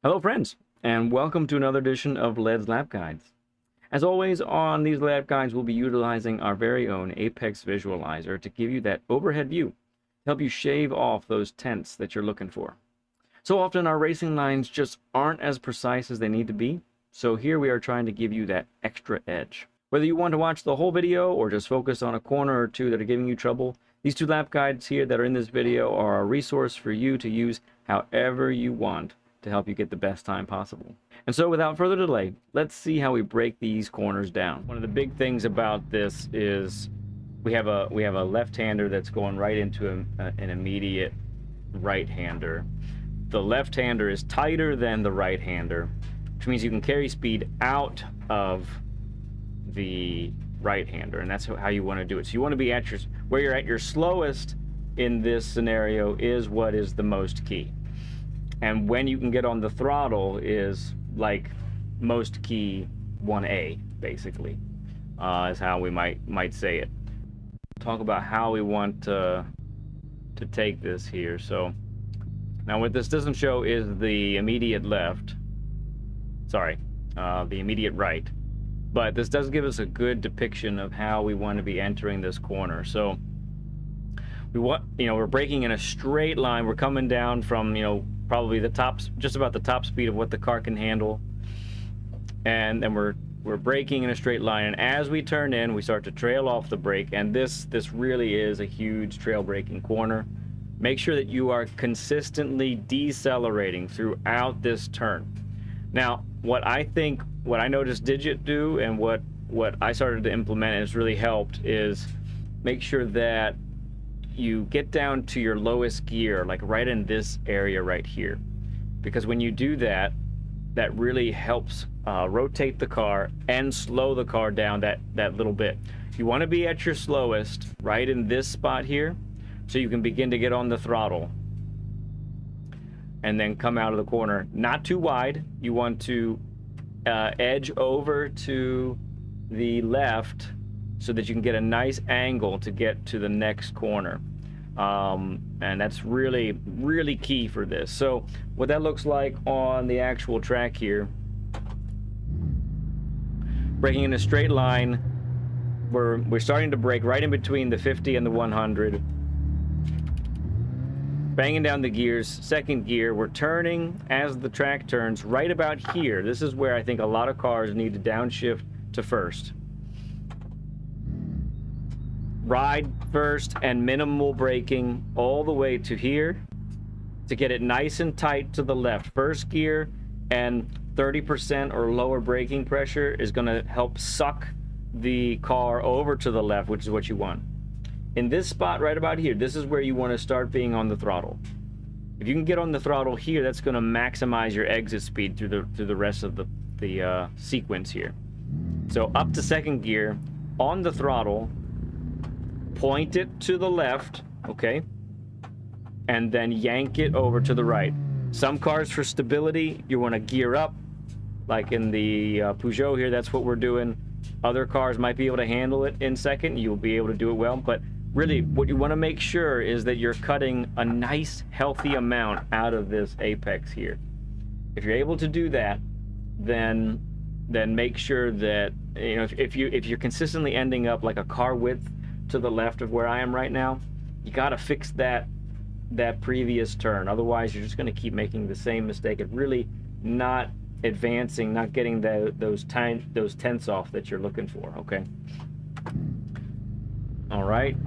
Hello friends, and welcome to another edition of Led's Lap Guides. As always, on these lap guides, we'll be utilizing our very own Apex Visualizer to give you that overhead view, to help you shave off those tents that you're looking for. So often our racing lines just aren't as precise as they need to be, so here we are trying to give you that extra edge. Whether you want to watch the whole video or just focus on a corner or two that are giving you trouble, these two lap guides here that are in this video are a resource for you to use however you want to help you get the best time possible. And so without further delay, let's see how we break these corners down. One of the big things about this is we have a left-hander that's going right into an immediate right-hander. The left-hander is tighter than the right-hander, which means you can carry speed out of the right-hander, and that's how you want to do it. So you want to be at where you're at your slowest in this scenario is what is the most key. And when you can get on the throttle is like most key 1A, basically, is how we might say it. Talk about how we want to take this here. So now what this doesn't show is the immediate left. Sorry, the immediate right. But this does give us a good depiction of how we want to be entering this corner. So we're braking in a straight line. We're coming down from, probably the top, just about the top speed of what the car can handle, and then we're braking in a straight line, and as we turn in we start to trail off the brake, and this really is a huge trail braking corner. Make sure that you are consistently decelerating throughout this turn. Now what I noticed Digit do, and what I started to implement and it's really helped, is make sure that you get down to your lowest gear, like right in this area right here, because when you do that, that really helps rotate the car and slow the car down that little bit. You want to be at your slowest right in this spot here, so you can begin to get on the throttle and then come out of the corner. Not too wide. You want to edge over to the left so that you can get a nice angle to get to the next corner. And that's really, really key for this. So what that looks like on the actual track here, braking in a straight line, we're starting to brake right in between the 50 and the 100, banging down the gears. Second gear, we're turning as the track turns right about here. This is where I think a lot of cars need to downshift to first. Ride first and minimal braking all the way to here to get it nice and tight to the left. First gear and 30% or lower braking pressure is going to help suck the car over to the left, which is what you want. In this spot right about here, this is where you want to start being on the throttle. If you can get on the throttle here, that's going to maximize your exit speed through the rest of the sequence here. So up to second gear, on the throttle, point it to the left, okay, and then yank it over to the right. Some cars, for stability, you want to gear up, like in the Peugeot here, that's what we're doing. Other cars might be able to handle it in second. You'll be able to do it well, but really what you want to make sure is that you're cutting a nice healthy amount out of this apex here. If you're able to do that, then make sure that, if you're consistently ending up like a car width to the left of where I am right now, you got to fix that previous turn. Otherwise you're just going to keep making the same mistake and really not advancing, not getting those tenths off that you're looking for. Okay, all right,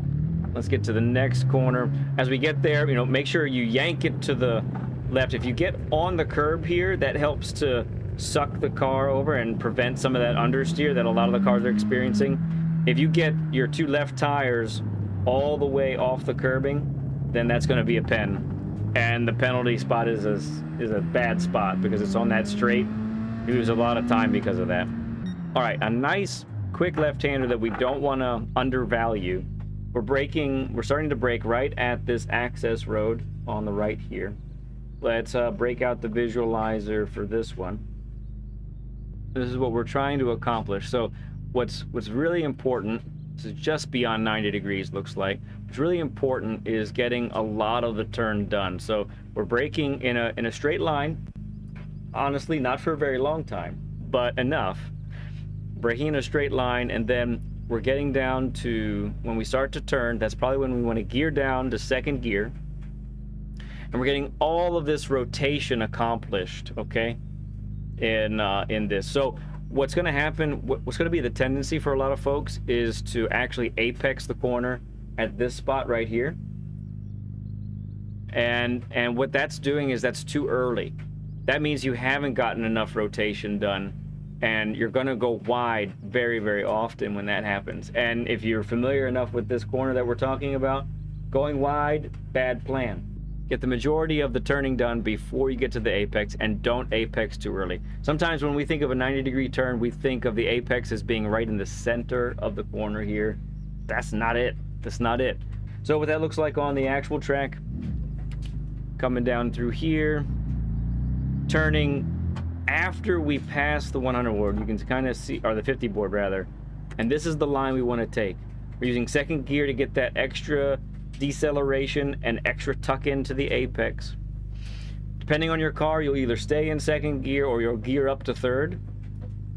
let's get to the next corner. As we get there, make sure you yank it to the left. If you get on the curb here, that helps to suck the car over and prevent some of that understeer that a lot of the cars are experiencing. If you get your two left tires all the way off the curbing, then that's going to be a pen, and the penalty spot is a bad spot because it's on that straight. You lose a lot of time because of that. All right, a nice quick left-hander that we don't want to undervalue. We're starting to brake right at this access road on the right here. Let's break out the visualizer for this one. This is what we're trying to accomplish. So what's really important, this is just beyond 90 degrees, looks like. What's really important is getting a lot of the turn done. So we're braking in a straight line, honestly, not for a very long time, but enough. Braking in a straight line, and then we're getting down to when we start to turn. That's probably when we want to gear down to second gear, and we're getting all of this rotation accomplished, okay, in this. So what's going to happen, what's going to be the tendency for a lot of folks is to actually apex the corner at this spot right here. And what that's doing is that's too early. That means you haven't gotten enough rotation done, and you're going to go wide very, very often when that happens. And if you're familiar enough with this corner that we're talking about, going wide, bad plan. Get the majority of the turning done before you get to the apex, and don't apex too early. Sometimes when we think of a 90-degree turn, we think of the apex as being right in the center of the corner here. That's not it. That's not it. So what that looks like on the actual track, coming down through here, turning after we pass the 100 board, you can kind of see, or the 50 board rather, and this is the line we want to take. We're using second gear to get that extra deceleration and extra tuck into the apex. Depending on your car, you'll either stay in second gear or you'll gear up to third,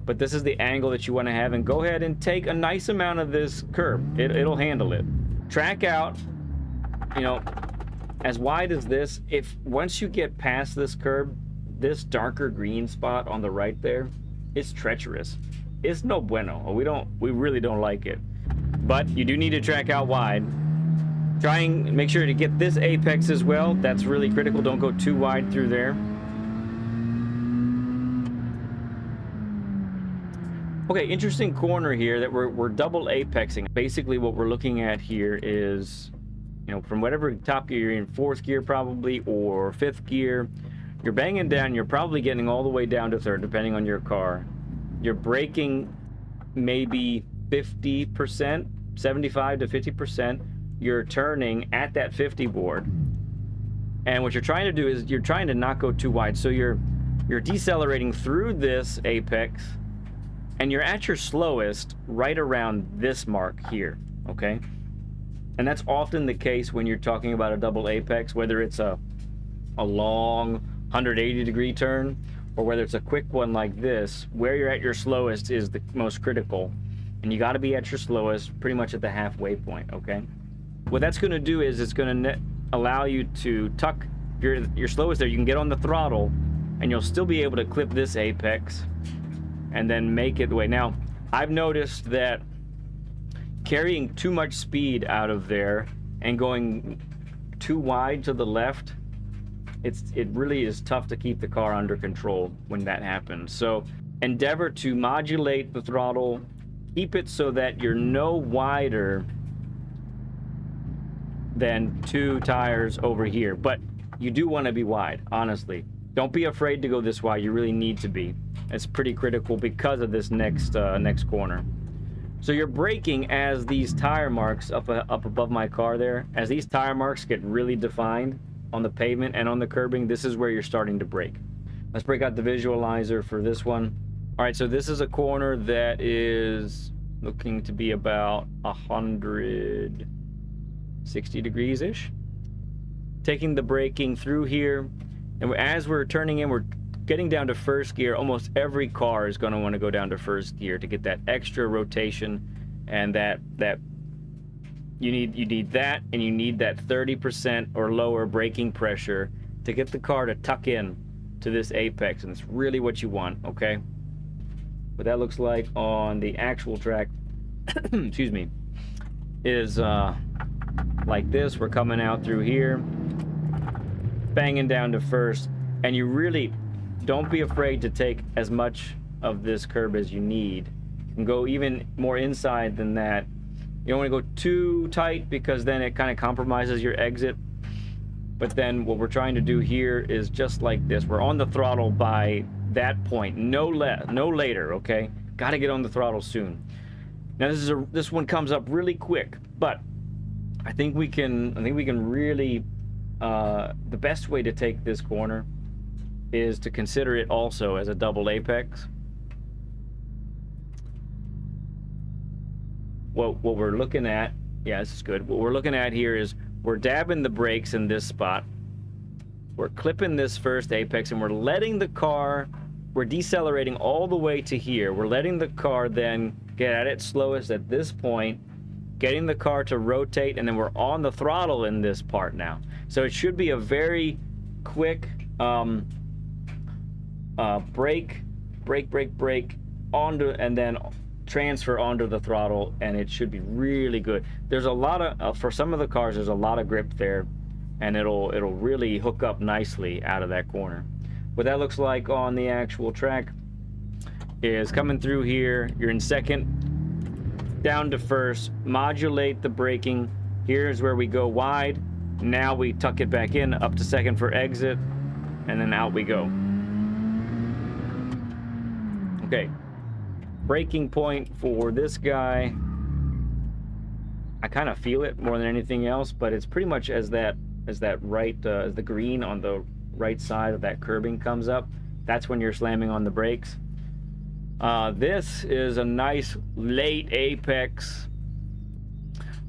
but this is the angle that you want to have, and go ahead and take a nice amount of this curb. It'll handle it. Track out, you know, as wide as this. If once you get past this curb, this darker green spot on the right there, it's treacherous. It's no bueno. We really don't like it. But you do need to track out wide. Try and make sure to get this apex as well. That's really critical. Don't go too wide through there. Okay, interesting corner here that we're double apexing. Basically what we're looking at here is, you know, from whatever top gear you're in, fourth gear probably, or fifth gear, you're banging down, you're probably getting all the way down to third, depending on your car. You're braking maybe 50%, 75 to 50%. You're turning at that 50 board. And what you're trying to do is you're trying to not go too wide. So you're decelerating through this apex, and you're at your slowest right around this mark here, okay? And that's often the case when you're talking about a double apex, whether it's a long 180-degree turn, or whether it's a quick one like this. Where you're at your slowest is the most critical, and you got to be at your slowest pretty much at the halfway point, okay? What that's going to do is it's going to allow you to tuck your slowest there. You can get on the throttle, and you'll still be able to clip this apex and then make it the way. Now, I've noticed that carrying too much speed out of there and going too wide to the left, it really is tough to keep the car under control when that happens. So endeavor to modulate the throttle, keep it so that you're no wider than 2 tires over here, but you do want to be wide, honestly. Don't be afraid to go this wide. You really need to be. It's pretty critical because of this next corner. So you're braking as these tire marks up above my car there, as these tire marks get really defined on the pavement and on the curbing, this is where you're starting to brake. Let's break out the visualizer for this one. All right, so this is a corner that is looking to be about 160 degrees-ish. Taking the braking through here, and as we're turning in, we're getting down to first gear. Almost every car is going to want to go down to first gear to get that extra rotation, and that you need that, and you need that 30% or lower braking pressure to get the car to tuck in to this apex, and it's really what you want, okay? What that looks like on the actual track, excuse me, is like this. We're coming out through here, banging down to first, and you really don't be afraid to take as much of this curb as you need. You can go even more inside than that. You don't want to go too tight because then it kind of compromises your exit. But then what we're trying to do here is just like this. We're on the throttle by that point, no later, okay? Got to get on the throttle soon. Now this one comes up really quick, but I think we can really the best way to take this corner is to consider it also as a double apex. What we're looking at, yeah, this is good. What we're looking at here is we're dabbing the brakes in this spot. we're clipping this first apex and we're letting the car, we're decelerating all the way to here. We're letting the car then get at its slowest at this point, getting the car to rotate, and then we're on the throttle in this part now. So it should be a very quick brake onto, and then transfer onto the throttle, and it should be really good. There's a lot of for some of the cars, there's a lot of grip there, and it'll really hook up nicely out of that corner. What that looks like on the actual track is coming through here, you're in second, down to first, modulate the braking. Here's where we go wide. Now we tuck it back in, up to second for exit, and then out we go. Okay, braking point for this guy, I kind of feel it more than anything else, but it's pretty much as the green on the right side of that curbing comes up, that's when you're slamming on the brakes. This is a nice late apex.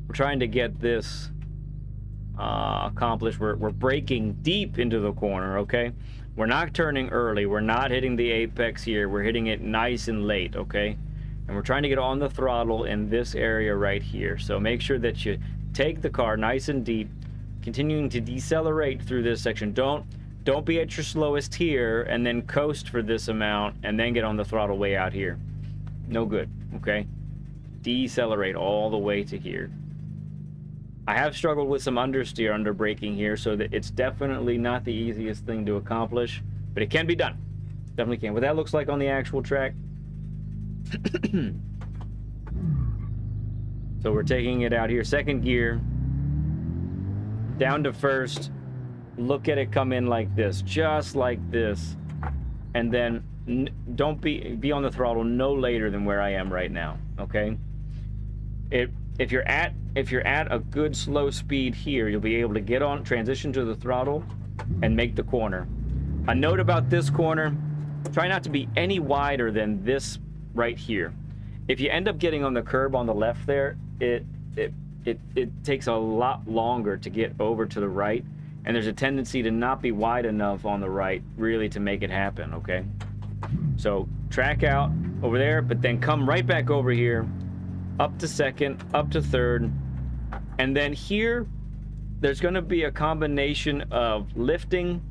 We're trying to get this accomplished. We're braking deep into the corner, okay? We're not turning early. We're not hitting the apex here. We're hitting it nice and late, okay? And we're trying to get on the throttle in this area right here. So make sure that you take the car nice and deep, continuing to decelerate through this section. Don't be at your slowest here and then coast for this amount and then get on the throttle way out here. No good, okay? Decelerate all the way to here. I have struggled with some understeer under braking here, so that it's definitely not the easiest thing to accomplish, but it can be done. Definitely can. What that looks like on the actual track. So we're taking it out here, second gear, down to first. Look at it come in like this, just like this, and then don't be on the throttle no later than where I am right now, okay? If you're at a good slow speed here, you'll be able to get on, transition to the throttle, and make the corner. A note about this corner: try not to be any wider than this right here. If you end up getting on the curb on the left there, it takes a lot longer to get over to the right, and there's a tendency to not be wide enough on the right really to make it happen, okay? So track out over there, but then come right back over here, up to second, up to third, and then here there's going to be a combination of lifting,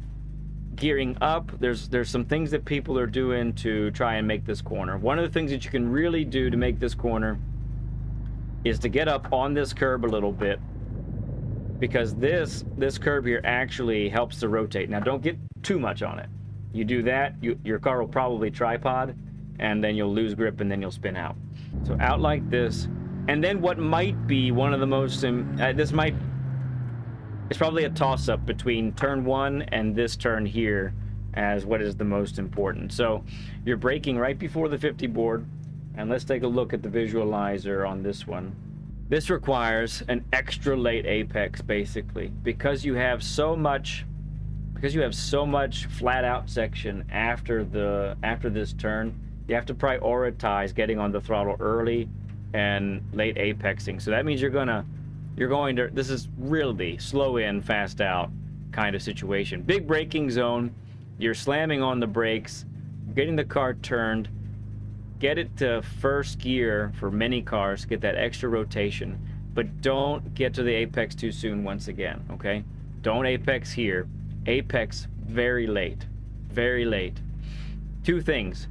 gearing up. There's some things that people are doing to try and make this corner. One of the things that you can really do to make this corner is to get up on this curb a little bit, because this curb here actually helps to rotate. Now don't get too much on it. You do that, your car will probably tripod, and then you'll lose grip, and then you'll spin out. So out like this, and then what might be one of the most, it's probably a toss-up between turn 1 and this turn here as what is the most important. So you're braking right before the 50 board, and let's take a look at the visualizer on this one. This requires an extra late apex, basically, because you have so much flat out section after this turn. You have to prioritize getting on the throttle early and late apexing. So that means you're going to, this is really slow in, fast out kind of situation. Big braking zone, you're slamming on the brakes, getting the car turned, get it to first gear for many cars, get that extra rotation, but don't get to the apex too soon once again, okay? Don't apex here. Apex very late, very late. Two things.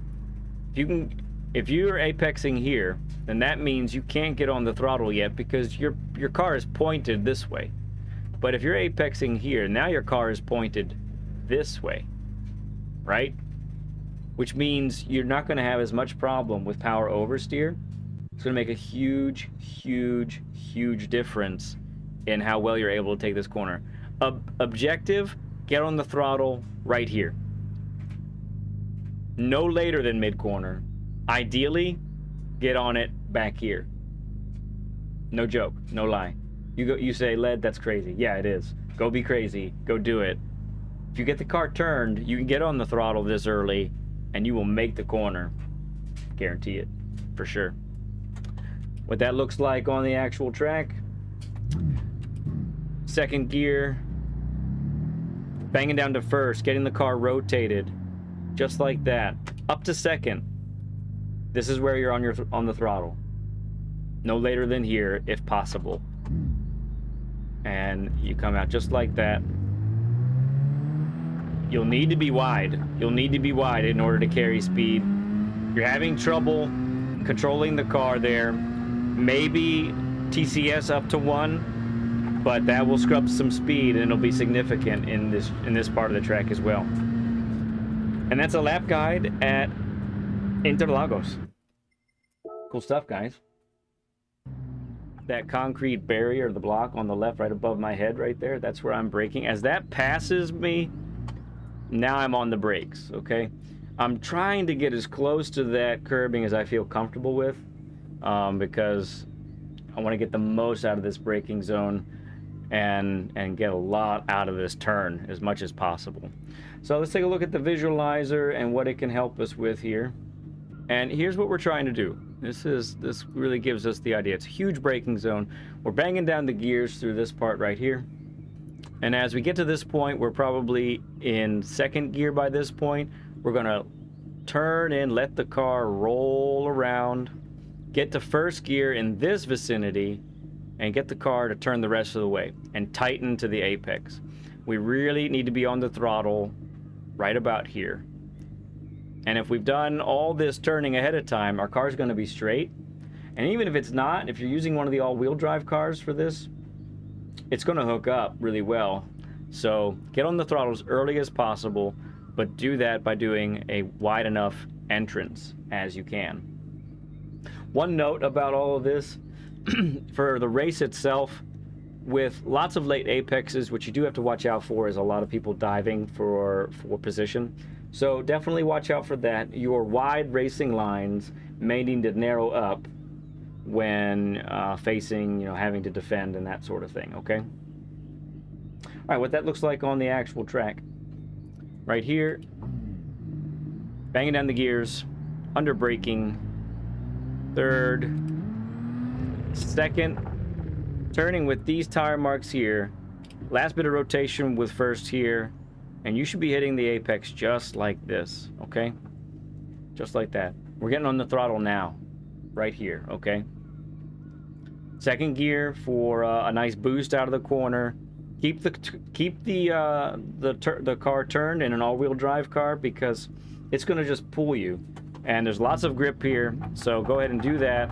If you're apexing here, then that means you can't get on the throttle yet because your car is pointed this way. But if you're apexing here, now your car is pointed this way, right? Which means you're not going to have as much problem with power oversteer. It's going to make a huge, huge, huge difference in how well you're able to take this corner. Objective, get on the throttle right here. No later than mid-corner. Ideally, get on it back here. No joke, no lie. You say, Led, that's crazy. Yeah, it is. Go be crazy. Go do it. If you get the car turned, you can get on the throttle this early, and you will make the corner. Guarantee it, for sure. What that looks like on the actual track. Second gear. Banging down to first, getting the car rotated, just like that. Up to second. This is where you're on the throttle. No later than here, if possible. And you come out just like that. You'll need to be wide. You'll need to be wide in order to carry speed. You're having trouble controlling the car there. Maybe TCS up to 1, but that will scrub some speed and it'll be significant in this part of the track as well. And that's a lap guide at Interlagos. Cool stuff, guys. That concrete barrier, the block on the left right above my head right there, that's where I'm braking. As that passes me, now I'm on the brakes, okay? I'm trying to get as close to that curbing as I feel comfortable with, because I want to get the most out of this braking zone and get a lot out of this turn as much as possible. So let's take a look at the visualizer and what it can help us with here. And here's what we're trying to do. This really gives us the idea. It's a huge braking zone. We're banging down the gears through this part right here. And as we get to this point, we're probably in second gear by this point. We're gonna turn in, let the car roll around, get to first gear in this vicinity, and get the car to turn the rest of the way and tighten to the apex. We really need to be on the throttle right about here. And if we've done all this turning ahead of time, our car's gonna be straight. And even if it's not, if you're using one of the all-wheel drive cars for this, it's gonna hook up really well. So get on the throttle as early as possible, but do that by doing a wide enough entrance as you can. One note about all of this, for the race itself, with lots of late apexes, which you do have to watch out for, is a lot of people diving for position. So definitely watch out for that. Your wide racing lines may need to narrow up when facing, having to defend and that sort of thing, okay? All right, what that looks like on the actual track. Right here, banging down the gears, under braking, third, second, turning with these tire marks here, last bit of rotation with first here, and you should be hitting the apex just like this, okay? Just like that. We're getting on the throttle now, right here, okay? Second gear for a nice boost out of the corner. Keep the car turned in an all-wheel drive car because it's going to just pull you. And there's lots of grip here, so go ahead and do that.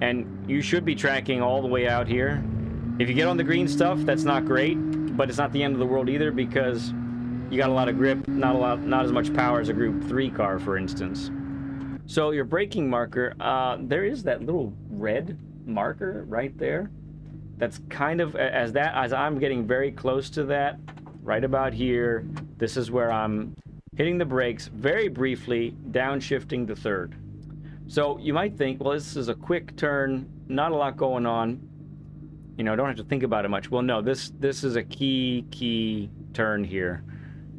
And you should be tracking all the way out here. If you get on the green stuff, that's not great, but it's not the end of the world either because you got a lot of grip, not as much power as a Group 3 car, for instance. So your braking marker, there is that little red marker right there. That's kind of, as I'm getting very close to that, right about here, this is where I'm hitting the brakes very briefly, downshifting to third. So you might think, well, this is a quick turn, not a lot going on. Don't have to think about it much. Well, no, this is a key turn here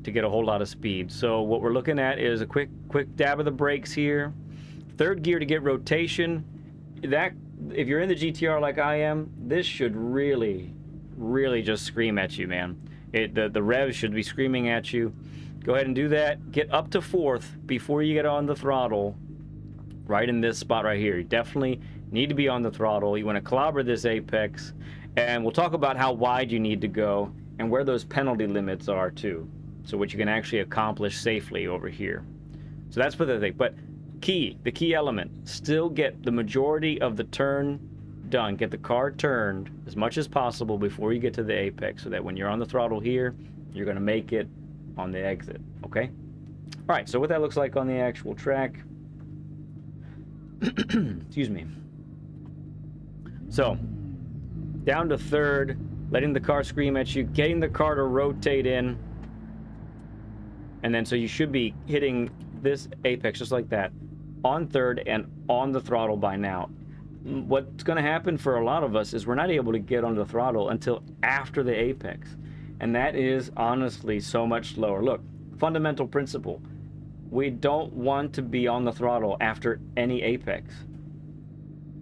to get a whole lot of speed. So what we're looking at is a quick dab of the brakes here. Third gear to get rotation. That, if you're in the GTR like I am, this should really just scream at you, man. The revs should be screaming at you. Go ahead and do that. Get up to fourth before you get on the throttle. Right in this spot right here. You definitely need to be on the throttle. You want to clobber this apex. And we'll talk about how wide you need to go and where those penalty limits are too. So what you can actually accomplish safely over here. So that's for the thing. But the key element, still get the majority of the turn done. Get the car turned as much as possible before you get to the apex so that when you're on the throttle here, you're going to make it on the exit, okay? All right, so what that looks like on the actual track. Excuse me. So, down to third, letting the car scream at you, getting the car to rotate in, and then so you should be hitting this apex just like that, on third and on the throttle by now. What's going to happen for a lot of us is we're not able to get on the throttle until after the apex, and that is honestly so much slower. Look, fundamental principle. We don't want to be on the throttle after any apex.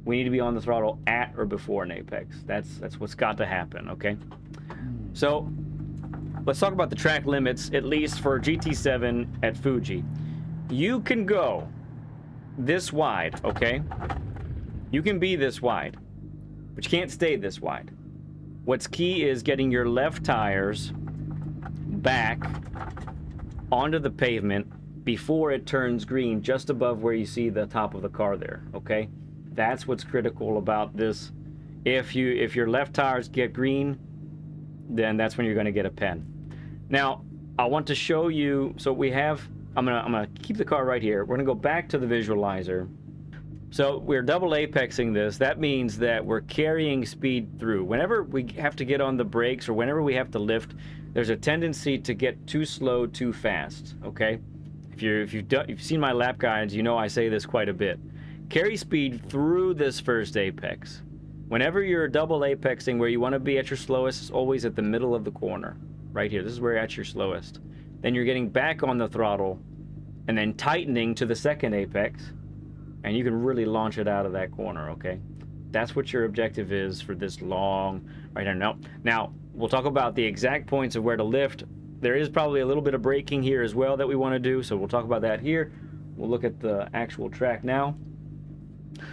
We need to be on the throttle at or before an apex. That's what's got to happen, okay? So let's talk about the track limits, at least for GT7 at Fuji. You can go this wide, okay? You can be this wide, but you can't stay this wide. What's key is getting your left tires back onto the pavement before it turns green, just above where you see the top of the car there, okay? That's what's critical about this. If your left tires get green, then that's when you're going to get a pen. Now, I want to show you, so we have, I'm gonna keep the car right here. We're gonna go back to the visualizer. So we're double apexing this. That means that we're carrying speed through. Whenever we have to get on the brakes or whenever we have to lift, there's a tendency to get too slow, too fast, okay? If you've seen my lap guides, you know I say this quite a bit. Carry speed through this first apex. Whenever you're double apexing, where you want to be at your slowest is always at the middle of the corner. Right here, this is where you're at your slowest. Then you're getting back on the throttle and then tightening to the second apex, and you can really launch it out of that corner, okay? That's what your objective is for this long right here. Now, we'll talk about the exact points of where to lift. There is probably a little bit of braking here as well that we want to do, so we'll talk about that here. We'll look at the actual track now.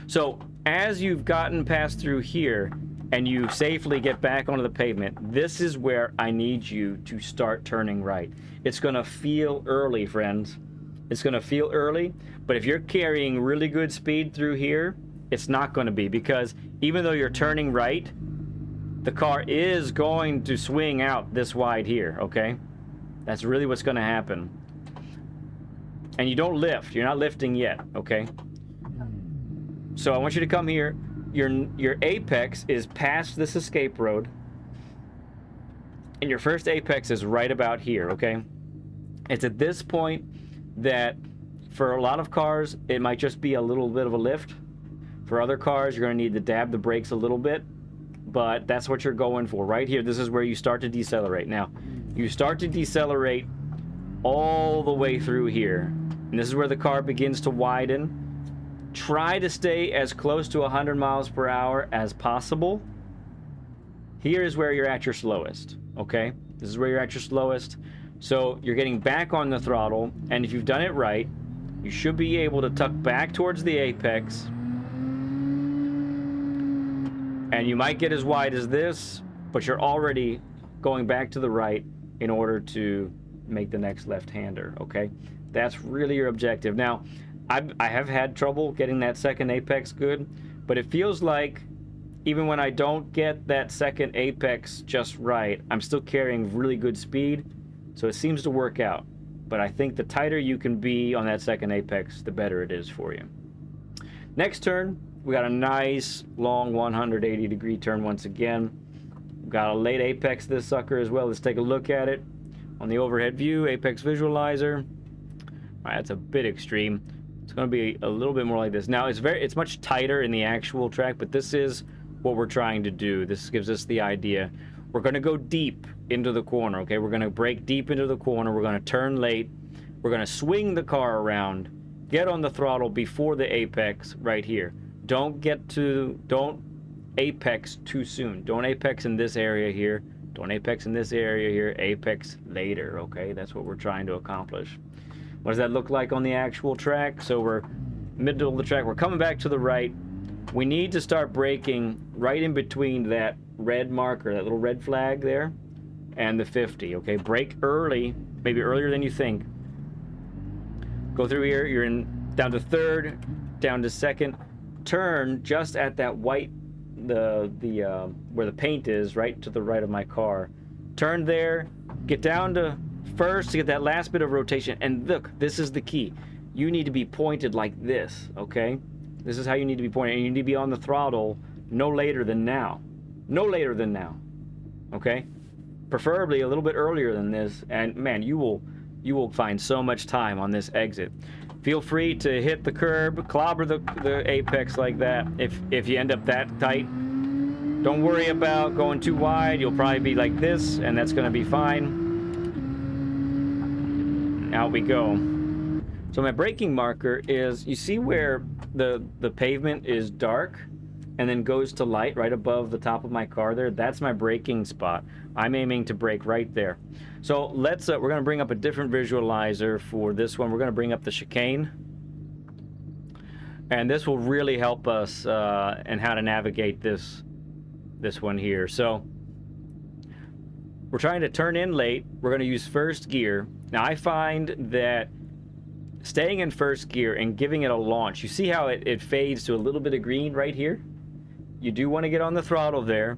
So, as you've gotten past through here, and you safely get back onto the pavement, this is where I need you to start turning right. It's gonna feel early, friends. It's gonna feel early, but if you're carrying really good speed through here, it's not gonna be, because even though you're turning right, the car is going to swing out this wide here, okay? That's really what's gonna happen. And you don't lift, you're not lifting yet, okay? So I want you to come here. Your apex is past this escape road, and your first apex is right about here, okay? It's at this point that for a lot of cars it might just be a little bit of a lift. For other cars, you're going to need to dab the brakes a little bit, but that's what you're going for right here. This is where you start to decelerate. Now, you start to decelerate all the way through here, and this is where the car begins to widen. Try to stay as close to 100 miles per hour as possible. Here is where you're at your slowest, okay? This is where you're at your slowest. So you're getting back on the throttle, and if you've done it right, you should be able to tuck back towards the apex. And you might get as wide as this, but you're already going back to the right in order to make the next left-hander, okay? That's really your objective. Now, I have had trouble getting that second apex good, but it feels like even when I don't get that second apex just right, I'm still carrying really good speed, so it seems to work out. But I think the tighter you can be on that second apex, the better it is for you. Next turn, we got a nice long 180-degree turn once again. We've got a late apex this sucker as well. Let's take a look at it on the overhead view, apex visualizer. All right, that's a bit extreme. It's going to be a little bit more like this. Now, it's much tighter in the actual track, but this is what we're trying to do. This gives us the idea. We're going to go deep into the corner, okay? We're going to break deep into the corner. We're going to turn late. We're going to swing the car around, get on the throttle before the apex right here. Don't apex too soon. Don't apex in this area here. Don't apex in this area here. Apex later, okay? That's what we're trying to accomplish. What does that look like on the actual track? So we're middle of the track. We're coming back to the right. We need to start braking right in between that red marker, that little red flag there, and the 50, okay? Brake early, maybe earlier than you think. Go through here. You're down to third, down to second. Turn just at that white, where the paint is, right to the right of my car. Turn there. Get down to first to get that last bit of rotation, and look, this is the key. You need to be pointed like this, okay? This is how you need to be pointed, and you need to be on the throttle no later than now. No later than now, okay? Preferably a little bit earlier than this, and man, you will find so much time on this exit. Feel free to hit the curb, clobber the apex like that if you end up that tight. Don't worry about going too wide. You'll probably be like this, and that's going to be fine. Out we go. So my braking marker is, you see where the pavement is dark? and then goes to light right above the top of my car there, that's my braking spot. I'm aiming to brake right there. So let's, we're going to bring up a different visualizer for this one. We're going to bring up the chicane. And this will really help us in how to navigate this one here. So we're trying to turn in late. We're going to use first gear. Now I find that staying in first gear and giving it a launch, you see how it fades to a little bit of green right here? You do want to get on the throttle there,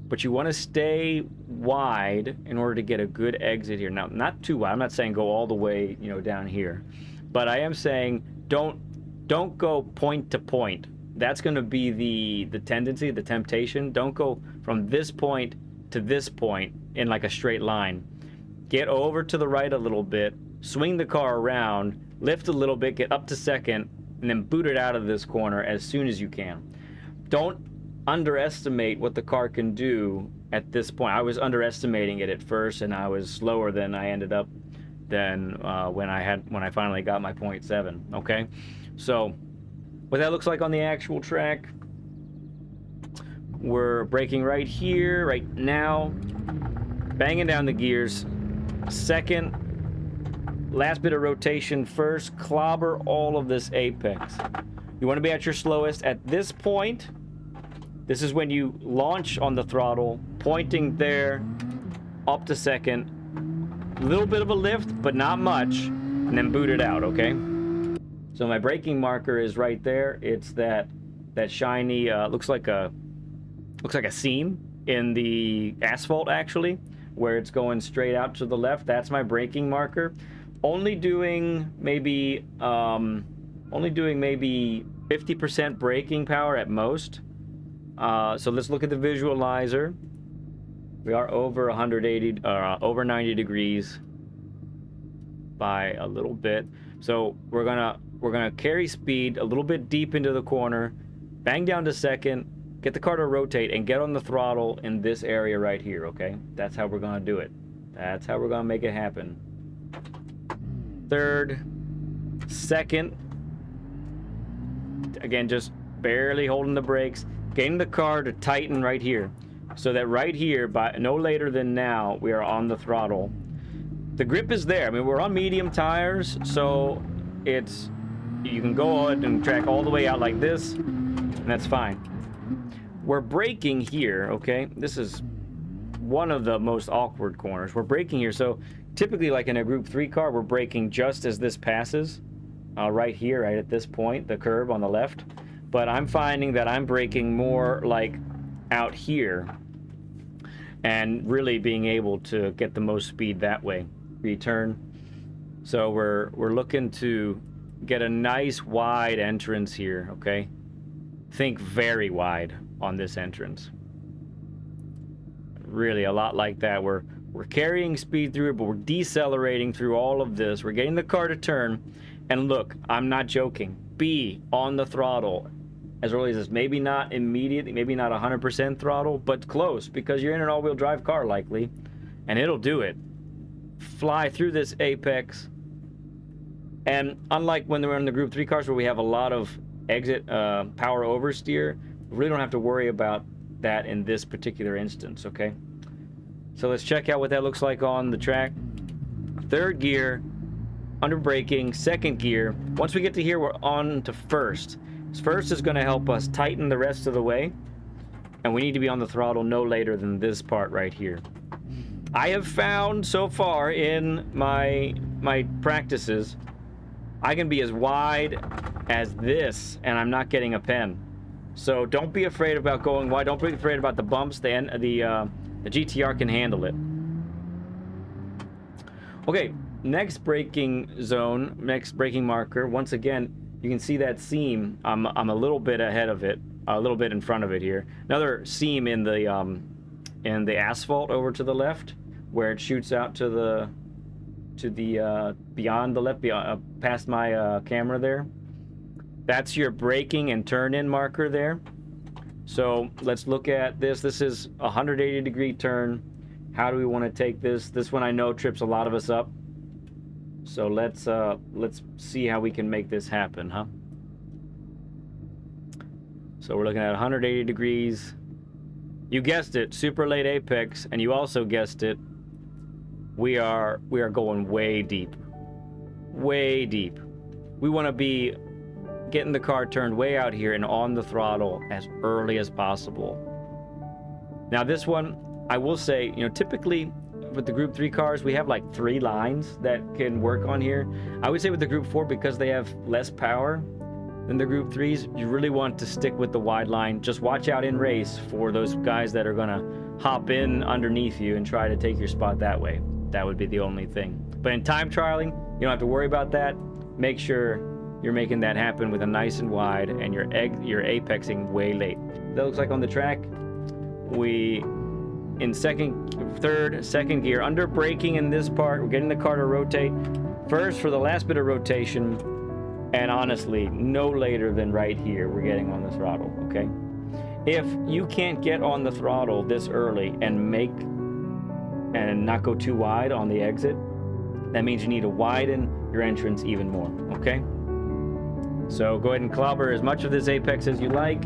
but you want to stay wide in order to get a good exit here. Now, not too wide. I'm not saying go all the way, you know, down here, but I am saying don't go point to point. That's going to be the tendency, the temptation. Don't go from this point to this point in like a straight line. Get over to the right a little bit, swing the car around, lift a little bit, get up to second, and then boot it out of this corner as soon as you can. Don't underestimate what the car can do at this point. I was underestimating it at first, and I was slower than I ended up than when I finally got my 0.7. Okay, so what that looks like on the actual track, we're braking right here, right now, banging down the gears. Second, last bit of rotation first, clobber all of this apex. You want to be at your slowest at this point. This is when you launch on the throttle, pointing there, up to second, a little bit of a lift, but not much, and then boot it out, okay? So my braking marker is right there. It's that shiny, looks like a seam in the asphalt actually, where it's going straight out to the left. That's my braking marker. Only doing maybe 50% braking power at most. So let's look at the visualizer. We are over 180, over 90 degrees by a little bit. So we're gonna carry speed a little bit deep into the corner, bang down to second, get the car to rotate, and get on the throttle in this area right here. Okay, that's how we're gonna do it. That's how we're gonna make it happen. Third, second, again, just barely holding the brakes, getting the car to tighten right here, so that right here, by no later than now, we are on the throttle. The grip is there. I mean, we're on medium tires, so you can go ahead and track all the way out like this, and that's fine. We're braking here, okay? This is one of the most awkward corners. We're braking here, so typically like in a Group 3 car, we're braking just as this passes, right here, right at this point, the curb on the left. But I'm finding that I'm braking more like out here and really being able to get the most speed that way. Return. So we're looking to get a nice wide entrance here, okay? Think very wide on this entrance. Really a lot like that. We're carrying speed through it, but we're decelerating through all of this. We're getting the car to turn, and look, I'm not joking. Be on the throttle as early as this. Maybe not immediately, maybe not 100% throttle, but close, because you're in an all-wheel drive car likely, and it'll do it. Fly through this apex, and unlike when we're in the Group 3 cars where we have a lot of exit power oversteer, we really don't have to worry about that in this particular instance, okay? So let's check out what that looks like on the track. Third gear, under braking, second gear. Once we get to here, we're on to first. First is going to help us tighten the rest of the way, and we need to be on the throttle no later than this part right here. I have found so far in my practices, I can be as wide as this, and I'm not getting a pen. So don't be afraid about going wide. Don't be afraid about the bumps. The GTR can handle it. Okay, next braking zone, next braking marker. Once again, you can see that seam. I'm a little bit ahead of it, a little bit in front of it here. Another seam in the asphalt over to the left, where it shoots out to the beyond the left, past my camera there. That's your braking and turn-in marker there. So let's look at this. This is a 180-degree turn. How do we want to take this? This one I know trips a lot of us up. So let's see how we can make this happen, huh? So we're looking at 180 degrees. You guessed it, super late apex, and you also guessed it. We are going way deep. Way deep. We want to be getting the car turned way out here and on the throttle as early as possible. Now this one, I will say, you know, typically with the Group 3 cars, we have like 3 lines that can work on here. I would say with the Group 4, because they have less power than the Group 3s, you really want to stick with the wide line. Just watch out in race for those guys that are gonna hop in underneath you and try to take your spot that way. That would be the only thing. But in time trialing, you don't have to worry about that. Make sure you're making that happen with a nice and wide, and you're apexing way late. That looks like on the track, we in second gear, under braking in this part, we're getting the car to rotate first for the last bit of rotation, and honestly, no later than right here, we're getting on the throttle, okay? If you can't get on the throttle this early and not go too wide on the exit, that means you need to widen your entrance even more, okay? So go ahead and clobber as much of this apex as you like.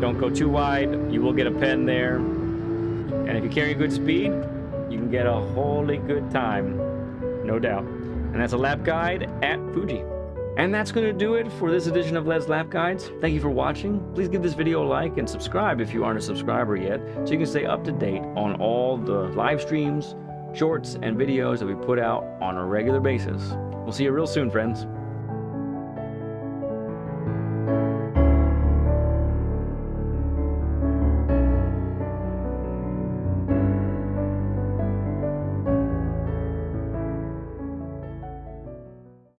Don't go too wide, you will get a pen there. And if you carry good speed, you can get a wholly good time, no doubt. And that's a lap guide at Fuji. And that's going to do it for this edition of Led's Lap Guides. Thank you for watching. Please give this video a like and subscribe if you aren't a subscriber yet, so you can stay up to date on all the live streams, shorts, and videos that we put out on a regular basis. We'll see you real soon, friends.